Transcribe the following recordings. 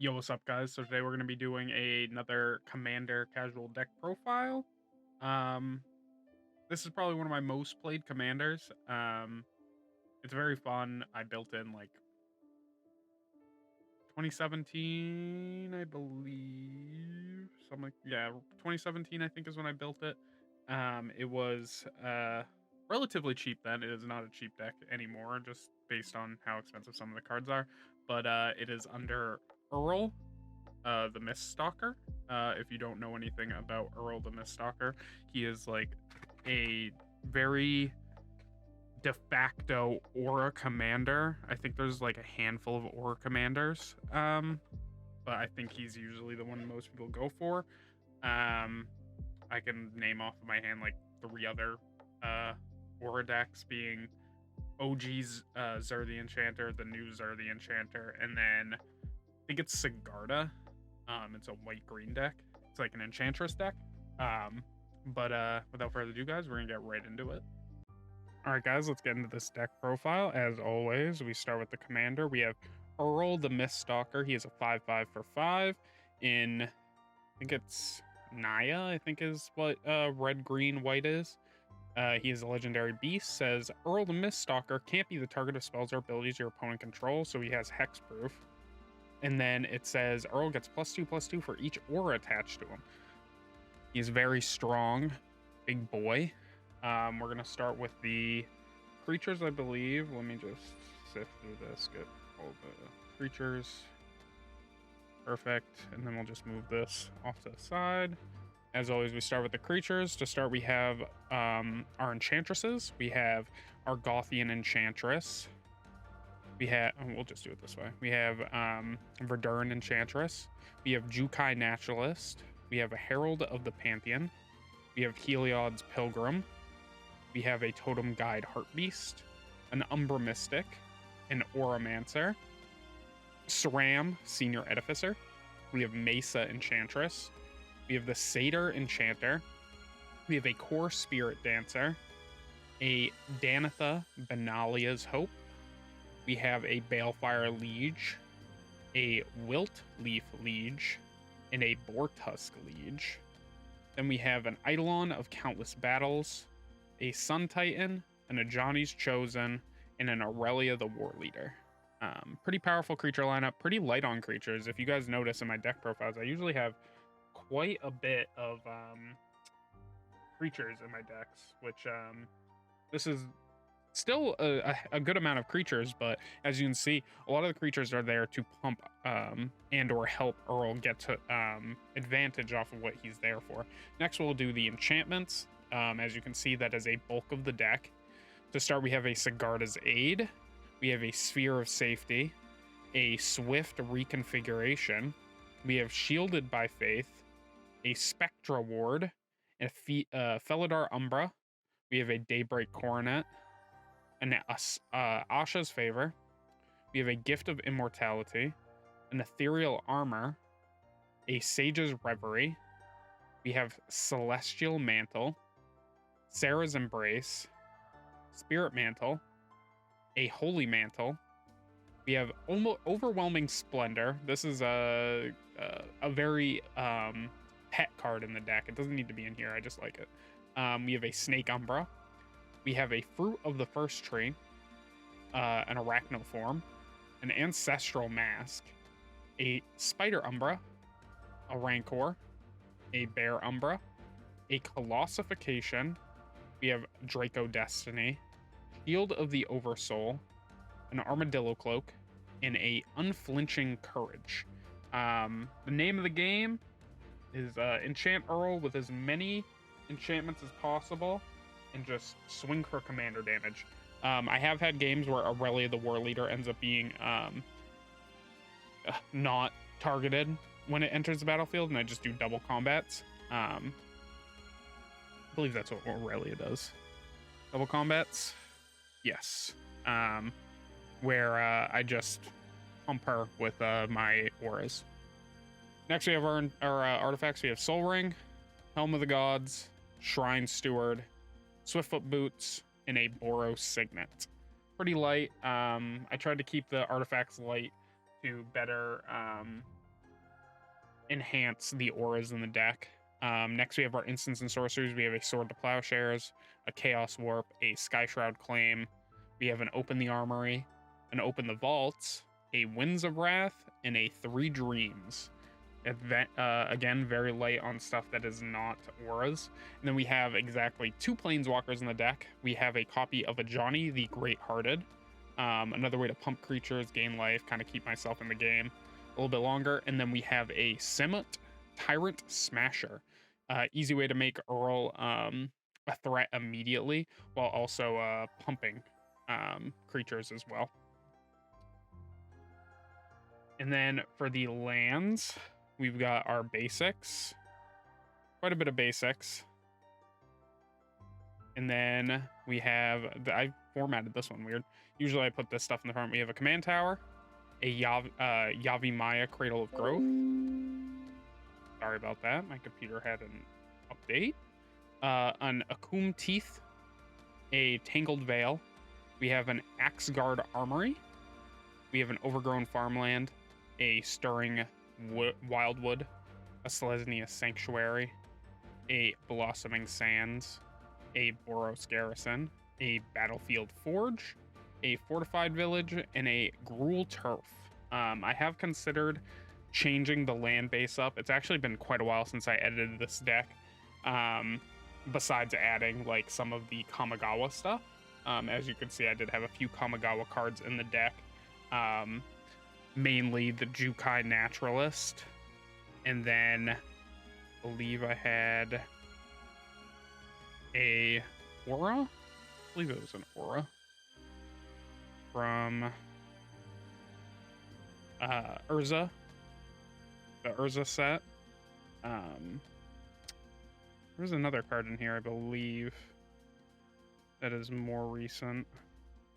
Yo, what's up, guys? So today we're going to be doing another Commander casual deck profile. Um, this is probably one of my most played commanders. It's very fun. I built in like 2017, I believe. Something like, yeah, 2017, I think is when I built it. It was relatively cheap then. It is not a cheap deck anymore, just based on how expensive some of the cards are. But it is under Uril, the Miststalker. If you don't know anything about Uril the Miststalker, he is like a very de facto aura commander. I think there's like a handful of aura commanders, but I think he's usually the one most people go for. Um, I can name off of my hand like three other aura decks, being OG's Zur the Enchanter, the new Zur the Enchanter, and then I think it's Sigarda. It's a white green deck. It's like an Enchantress deck. But without further ado, guys, we're gonna get right into it. All right, guys, let's get into this deck profile. As always, we start with the commander. We have Uril the Miststalker. He is a 5/5 for 5 in, I think it's Naya, I think is what red, green, white is. He is a legendary beast. Says Uril the Miststalker can't be the target of spells or abilities your opponent controls, so he has hexproof. And then it says Uril gets +2/+2 for each aura attached to him. He's very strong, big boy. We're gonna start with the creatures, I believe. Let me just sift through this, get all the creatures. Perfect. And then we'll just move this off to the side. As always, we start with the creatures. To start, we have our enchantresses. We have our Gothian Enchantress. We have, we'll just do it this way. We have Verdurn Enchantress. We have Jukai Naturalist. We have a Herald of the Pantheon. We have Heliod's Pilgrim. We have a Totem Guide Heartbeast, an Umbra Mystic, an Auramancer, Sram Senior Edificer. We have Mesa Enchantress. We have the Satyr Enchanter. We have a Core Spirit Dancer, a Danitha Benalia's Hope. We have a Balefire Liege, a Wilt Leaf Liege, and a Bortusk Liege. Then we have an Eidolon of Countless Battles, a Sun Titan, an Ajani's Chosen, and an Aurelia the War Leader. Pretty powerful creature lineup, pretty light on creatures. If you guys notice in my deck profiles, I usually have quite a bit of creatures in my decks, which this is still a good amount of creatures, but as you can see, a lot of the creatures are there to pump and or help Uril get to advantage off of what he's there for. Next, we'll do the enchantments. As you can see, that is a bulk of the deck. To start, we have a Sigarda's Aid. We have a Sphere of Safety, a Swift Reconfiguration. We have Shielded by Faith, a Spectra Ward, and a Felidar Umbra. We have a Daybreak Coronet, an Asha's Favor. We have a Gift of Immortality, an Ethereal Armor, a Sage's Reverie. We have Celestial Mantle, Sarah's Embrace, Spirit Mantle, a Holy Mantle. We have Overwhelming Splendor. This is a very pet card in the deck. It doesn't need to be in here. I just like it. We have a Snake Umbra. We have a Fruit of the First Tree, an Arachnoform, an Ancestral Mask, a Spider Umbra, a Rancor, a Bear Umbra, a Colossification. We have Draco Destiny, Shield of the Oversoul, an Armadillo Cloak, and a Unflinching Courage. The name of the game is enchant Uril with as many enchantments as possible and just swing for commander damage. I have had games where Aurelia the War Leader ends up being not targeted when it enters the battlefield, and I just do double combats. I believe that's what Aurelia does. Double combats? Yes. Where I just pump her with my auras. Next, we have our artifacts. We have Soul Ring, Helm of the Gods, Shrine Steward, Swiftfoot Boots, and a Boros Signet. Pretty light. I tried to keep the artifacts light to better enhance the auras in the deck. Next, we have our instants and sorceries. We have a Sword to Plowshares, a Chaos Warp, a Sky Shroud Claim. We have an Open the Armory, an Open the Vaults, a Winds of Wrath, and a 3 Dreams. Again, very light on stuff that is not auras. And then we have exactly 2 planeswalkers in the deck. We have a copy of a Johnny the Great-Hearted. Another way to pump creatures, gain life, kind of keep myself in the game a little bit longer. And then we have a Simut Tyrant Smasher. Easy way to make Uril a threat immediately while also pumping creatures as well. And then for the lands, we've got our basics, quite a bit of basics. And then we have, I formatted this one weird. Usually I put this stuff in the front. We have a command tower, a Yavi Maya Cradle of Growth. Sorry about that. My computer had an update. An Akum Teeth, a Tangled Veil. We have an Axeguard Armory. We have an Overgrown Farmland, a Stirring Wildwood, a Selesnya Sanctuary, a Blossoming Sands, a Boros Garrison, a Battlefield Forge, a Fortified Village, and a Gruul Turf. I have considered changing the land base up. It's actually been quite a while since I edited this deck, besides adding like some of the Kamigawa stuff. As you can see, I did have a few Kamigawa cards in the deck, mainly the Jukai Naturalist, and then I believe I had a Aura. I believe it was an Aura from Urza, the Urza set. There's another card in here, I believe, that is more recent.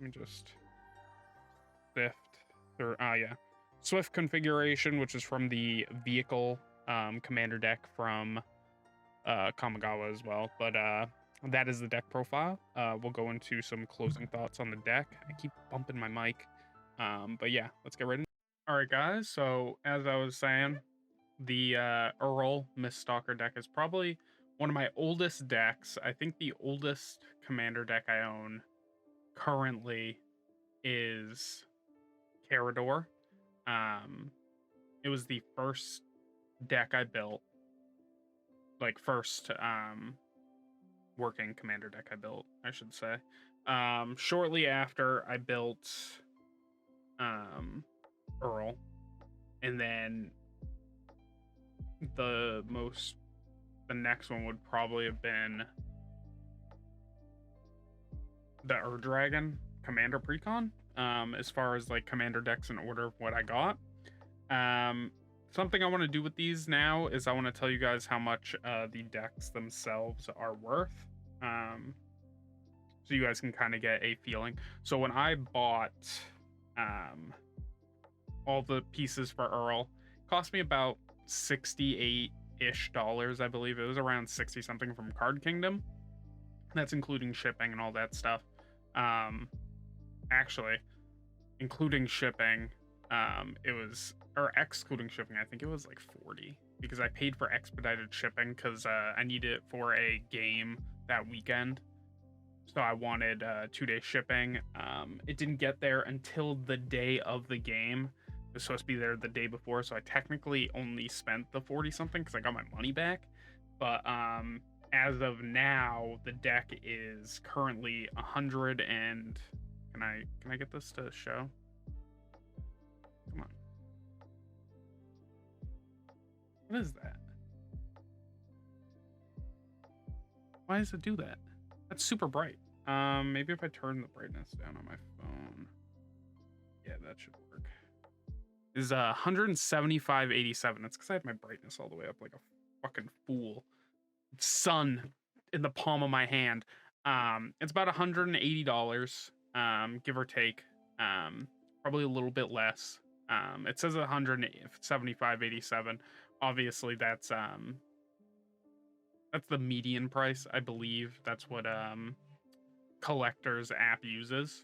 Let me just sift through. Yeah, Swift Configuration, which is from the vehicle commander deck from Kamigawa as well. But that is the deck profile. We'll go into some closing thoughts on the deck. I keep bumping my mic. But yeah, let's get right into it. All right, guys. So as I was saying, the Uril Miststalker deck is probably one of my oldest decks. I think the oldest commander deck I own currently is Carador. It was the first deck I built, like first working commander deck I built, I should say. Shortly after I built Uril, and then the next one would probably have been the Ur-Dragon Commander Precon, as far as like commander decks in order of what I got. Something I want to do with these now is I want to tell you guys how much the decks themselves are worth, so you guys can kind of get a feeling. So when I bought all the pieces for Uril, it cost me about $68-ish, I believe. It was around 60 something from Card Kingdom. That's including shipping and all that stuff. Actually, including shipping, it was, or excluding shipping, I think it was like 40, because I paid for expedited shipping because I needed it for a game that weekend. So I wanted 2-day shipping. It didn't get there until the day of the game. It was supposed to be there the day before, so I technically only spent the 40 something because I got my money back. But as of now, the deck is currently 100 and can I get this to show? Come on. What is that? Why does it do that? That's super bright. Maybe if I turn the brightness down on my phone. Yeah, that should work. Is 175.87. That's because I have my brightness all the way up like a fucking fool. Sun in the palm of my hand. It's about $180, give or take. Probably a little bit less. It says 175.87. Obviously, that's the median price, I believe. That's what Collector's app uses.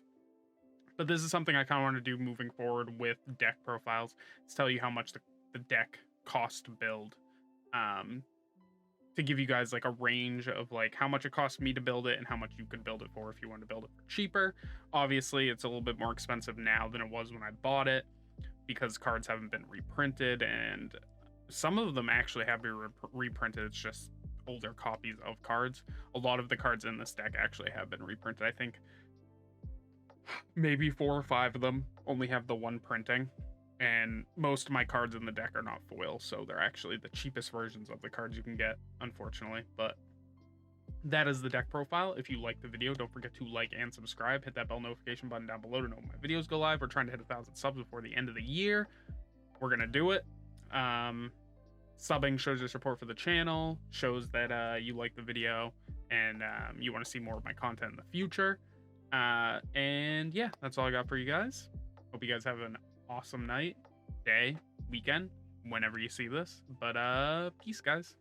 But this is something I kind of want to do moving forward with deck profiles, to tell you how much the deck cost to build, um, to give you guys like a range of like how much it cost me to build it and how much you could build it for if you want to build it for cheaper. Obviously, it's a little bit more expensive now than it was when I bought it because cards haven't been reprinted, and some of them actually have been reprinted. It's just older copies of cards. A lot of the cards in this deck actually have been reprinted. I think maybe 4 or 5 of them only have the one printing, and most of my cards in the deck are not foil, so they're actually the cheapest versions of the cards you can get, unfortunately. But that is the deck profile. If you like the video, don't forget to like and subscribe. Hit that bell notification button down below to know when my videos go live. We're trying to hit 1,000 subs before the end of the year. We're gonna do it. Subbing shows your support for the channel, shows that you like the video, and you want to see more of my content in the future. And yeah, that's all I got for you guys. Hope you guys have an awesome night, day, weekend, whenever you see this. But peace, guys.